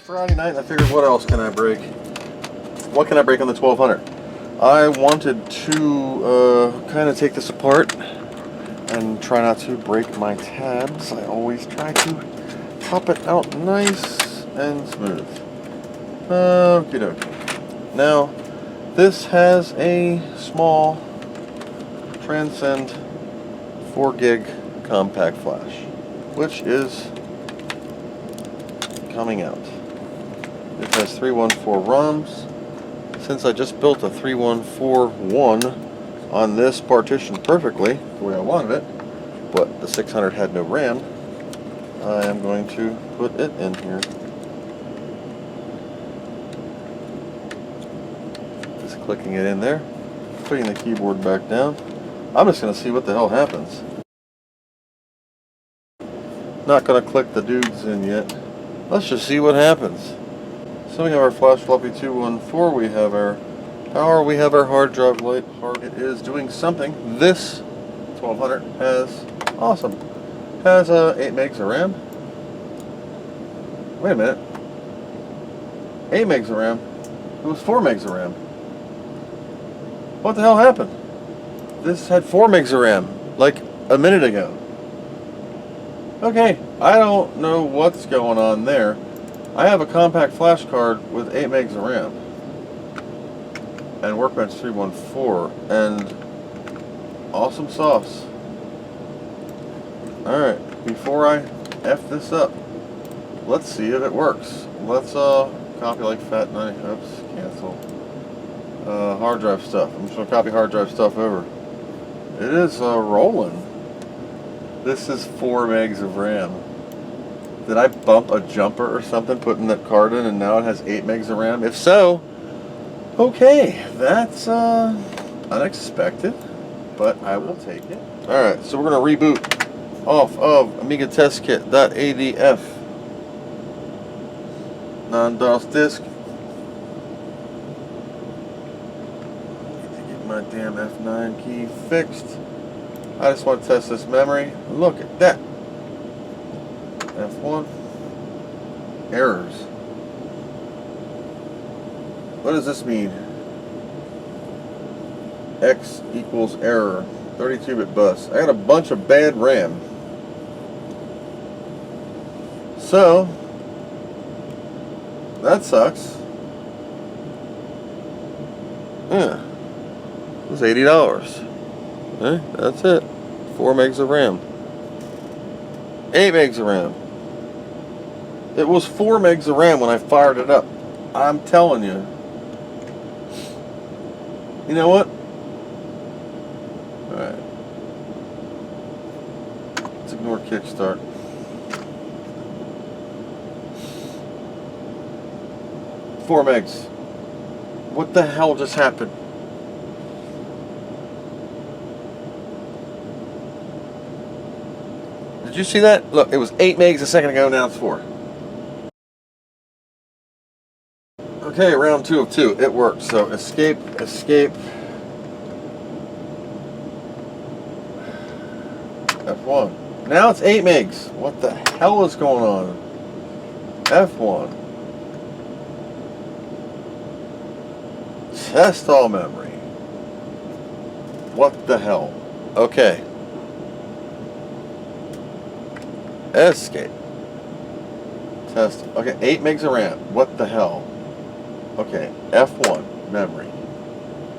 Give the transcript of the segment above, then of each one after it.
Friday night, I figured, what else can I break? What can I break on the 1200? I wanted to kind of take this apart and try not to break my tabs. I always try to pop it out nice and smooth. Okie dokie. Now, this has a small Transcend 4 gig compact flash, which is coming out. It has 314 ROMs. Since I just built a 3141 on this partition perfectly, the way I wanted it, but the 600 had no RAM, I am going to put it in here. Just clicking it in there, putting the keyboard back down. I'm just going to see what the hell happens. Not going to click the dudes in yet. Let's just see what happens. So we have our flash floppy 214, we have our power, we have our hard drive light. It is doing something. This 1200 has, awesome, has 8 megs of RAM. Wait a minute. 8 megs of RAM. It was 4 megs of RAM. What the hell happened? This had 4 megs of RAM, like a minute ago. Okay, I don't know what's going on there. I have a compact flash card with 8 megs of RAM and Workbench 314 and awesome sauce. Alright, before I F this up, let's see if it works. Let's copy like fat 90, oops, cancel. Hard drive stuff. I'm just going to copy hard drive stuff over. It is rolling. This is 4 megs of RAM. Did I bump a jumper or something putting that card in and now it has 8 megs of RAM? If so, okay, that's unexpected, but I will take it. Alright, so we're going to reboot off of Amiga Test Kit.adf. Non-DOS disk. Need to get my damn F9 key fixed. I just want to test this memory. Look at that. F1. Errors. What does this mean? X equals error. 32-bit bus. I got a bunch of bad RAM. So, that sucks. Yeah. It was $80. Okay, that's it. 4 megs of RAM. 8 megs of RAM. It was 4 megs of RAM when I fired it up. I'm telling you. You know what? Alright. Let's ignore Kickstart. Four megs. What the hell just happened? Did you see that? Look, it was 8 megs a second ago, now it's 4. Okay, round 2 of 2. It worked. So escape, escape. F1. Now it's 8 megs. What the hell is going on? F1. Test all memory. What the hell? Okay. Escape. Test. Okay, 8 megs of RAM. What the hell? Okay, F1, memory.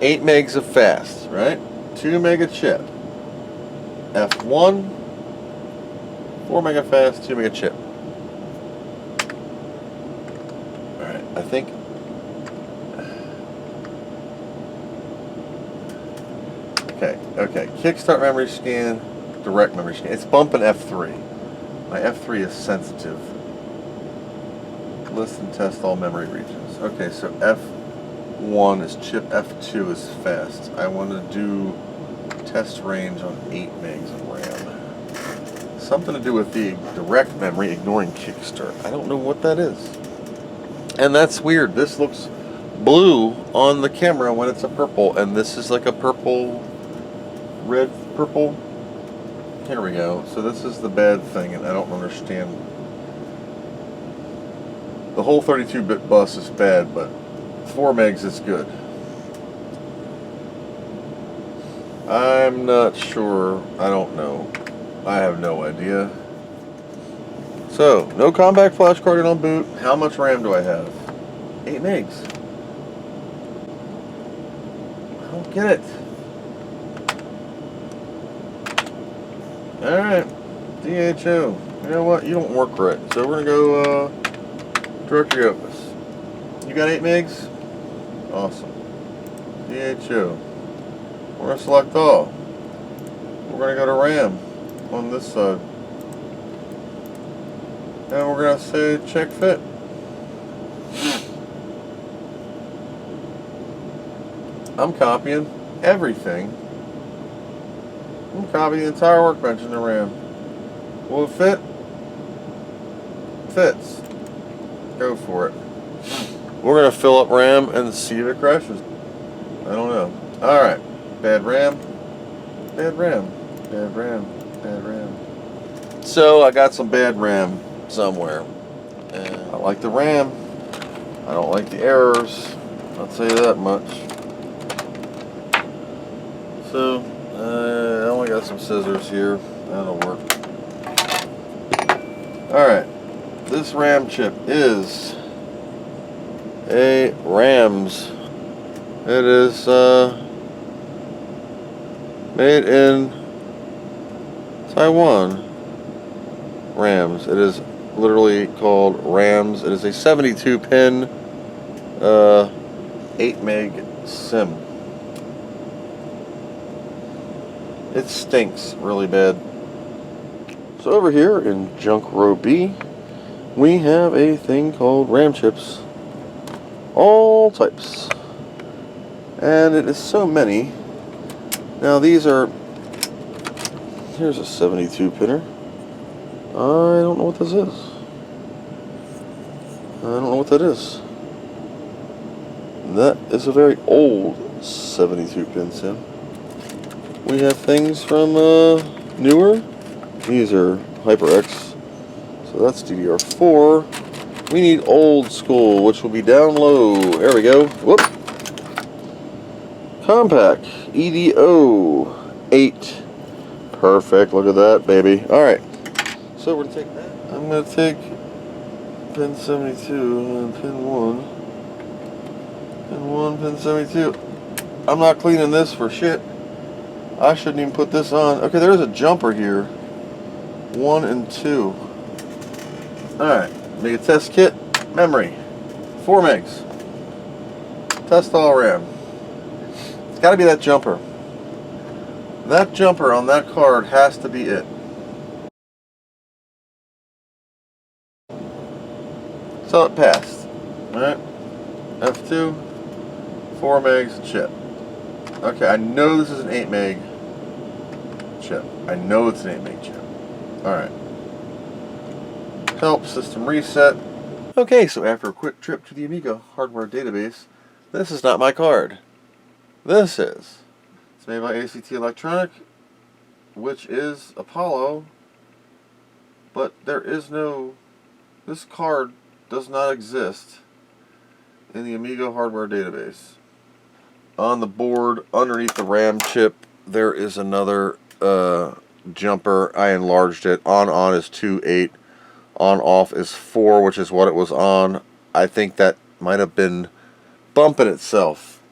8 megs of fast, right? 2 mega chip. F1, 4 mega fast, 2 mega chip. Alright, I think. Okay. Kickstart memory scan, direct memory scan. It's bumping F3. My F3 is sensitive. List and test all memory regions. Okay, so F1 is chip, F2 is fast. I want to do test range on 8 megs of RAM. Something to do with the direct memory, ignoring Kickstart. I don't know what that is. And that's weird. This looks blue on the camera when it's a purple, and this is like a purple, red, purple. Here we go. So this is the bad thing, and I don't understand. The whole 32-bit bus is bad, but 4 megs is good. I'm not sure. I don't know. I have no idea. So, no compaq flash card in on boot. How much RAM do I have? 8 megs. I don't get it. Alright. DHO. You know what? You don't work right. So we're going to go directory opus. You got 8 megs? Awesome. DHO. We're going to select all. We're going to go to RAM on this side. And we're going to say check fit. I'm copying everything. I'm copying the entire workbench in the RAM. Will it fit? Fits. Go for it. We're going to fill up RAM and see if it crashes. I don't know. Alright. Bad RAM. Bad RAM. Bad RAM. Bad RAM. So I got some bad RAM somewhere. And I like the RAM. I don't like the errors. I'll tell you that much. So, I only got some scissors here. That'll work. Alright. This RAM chip is a RAMS. It is made in Taiwan. RAMS. It is literally called RAMS. It is a 72-pin 8 meg simm. It stinks really bad. So over here in junk row B, we have a thing called RAM chips. All types. And it is so many. Now these are, here's a 72-pinner. I don't know what this is. I don't know what that is. That is a very old 72-pin sim. We have things from newer. These are HyperX. So that's DDR4. We need old school, which will be down low. There we go. Whoop. Compaq EDO 8. Perfect. Look at that, baby. Alright. So we're going to take that. I'm going to take pin 72 and pin 1. Pin 1, pin 72. I'm not cleaning this for shit. I shouldn't even put this on. Okay, there is a jumper here. 1 and 2. Alright. Make a test kit. Memory. 4 megs. Test all RAM. It's got to be that jumper. That jumper on that card has to be it. So it passed. Alright. F2. 4 megs chip. Okay, I know this is an 8 meg chip. I know it's an 8 meg chip. Alright. Help system reset. Okay, so after a quick trip to the Amiga hardware database, this is not my card. This is. It's made by ACT Electronic, which is Apollo, but there is no, this card does not exist in the Amiga hardware database. On the board, underneath the RAM chip, there is another jumper. I enlarged it. On is 2.8. On-off is 4, which is what it was on. I think that might have been bumping itself.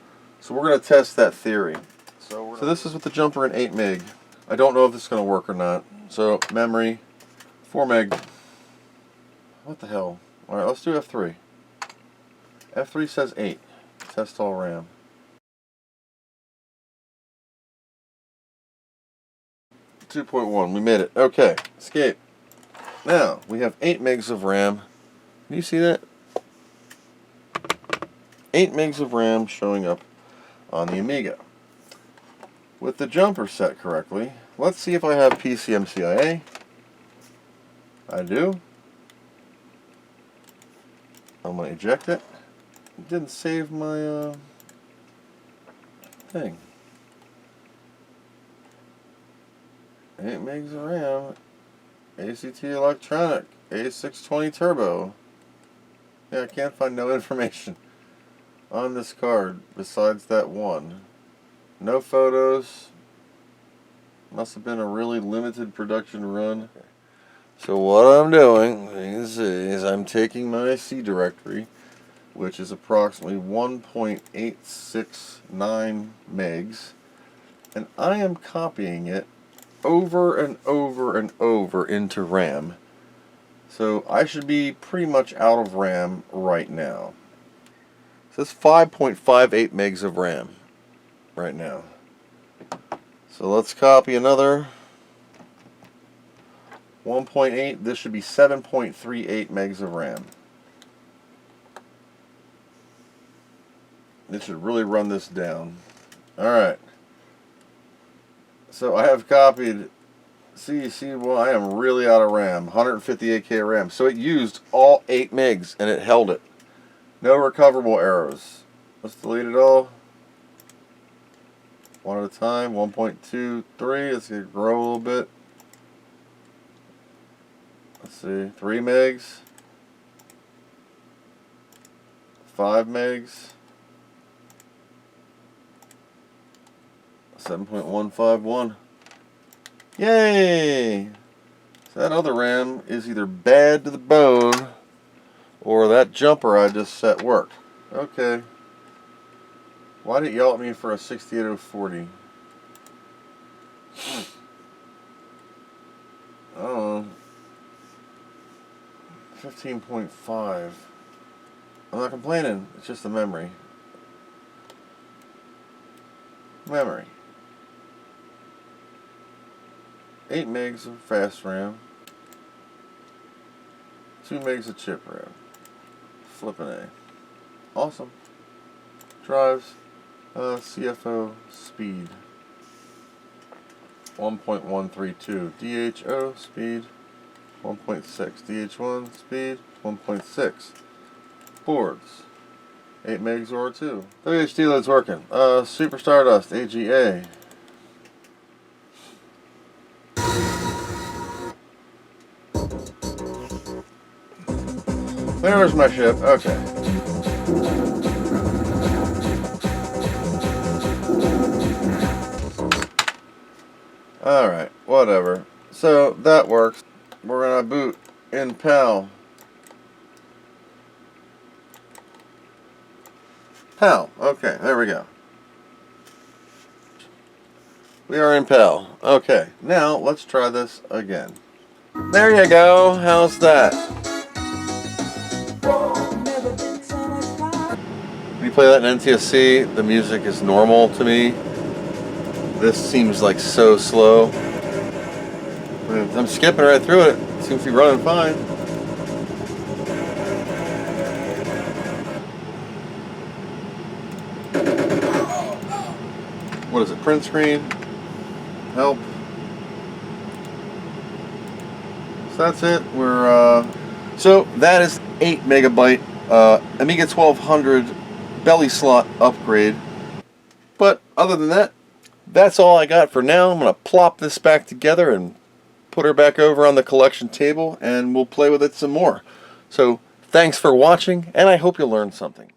So we're going to test that theory. So this is with the jumper in 8 meg. I don't know if this is going to work or not. So memory, 4 meg. What the hell? Alright, let's do F3. F3 says 8. Test all RAM. 2.1, we made it. Okay, escape. Now, we have 8 megs of RAM. Can you see that? 8 megs of RAM showing up on the Amiga. With the jumper set correctly, let's see if I have PCMCIA. I do. I'm going to eject it. It didn't save my thing. 8 megs of RAM. ACT Electronic. A620 Turbo. Yeah, I can't find no information on this card besides that one. No photos. Must have been a really limited production run. So what I'm doing, you can see, is I'm taking my C directory, which is approximately 1.869 megs, and I am copying it over and over and over into RAM. So I should be pretty much out of RAM right now. So that's 5.58 megs of RAM right now. So let's copy another 1.8. This should be 7.38 megs of RAM. This should really run this down. Alright. So I have copied. See, well, I am really out of RAM. 158K RAM. So it used all 8 megs and it held it. No recoverable errors. Let's delete it all. One at a time. 1.23. Let's get it grow a little bit. Let's see. 3 megs. 5 megs. 7.151. Yay! So that other RAM is either bad to the bone or that jumper I just set worked. Okay. Why did it yell at me for a 68040? Oh. 15.5. I'm not complaining. It's just the memory. Memory. 8 megs of fast RAM. 2 megs of chip RAM. Flippin' A. Awesome. Drives. CFO speed. 1.132. DHO speed. 1.6. DH1 speed. 1.6. Boards. 8 megs or 2. WHD load's working. Super Stardust AGA. There's my ship. Okay. Alright, whatever. So that works. We're gonna boot in PAL. PAL. Okay, there we go. We are in PAL. Okay, now let's try this again. There you go. How's that? When you play that in NTSC, the music is normal to me. This seems like so slow. I'm skipping right through it. It seems to be running fine. What is it? Print screen? Help. So that's it. So that is 8 megabyte Amiga 1200 belly slot upgrade. But other than that, that's all I got for now. I'm going to plop this back together and put her back over on the collection table, and we'll play with it some more. So thanks for watching, and I hope you learned something.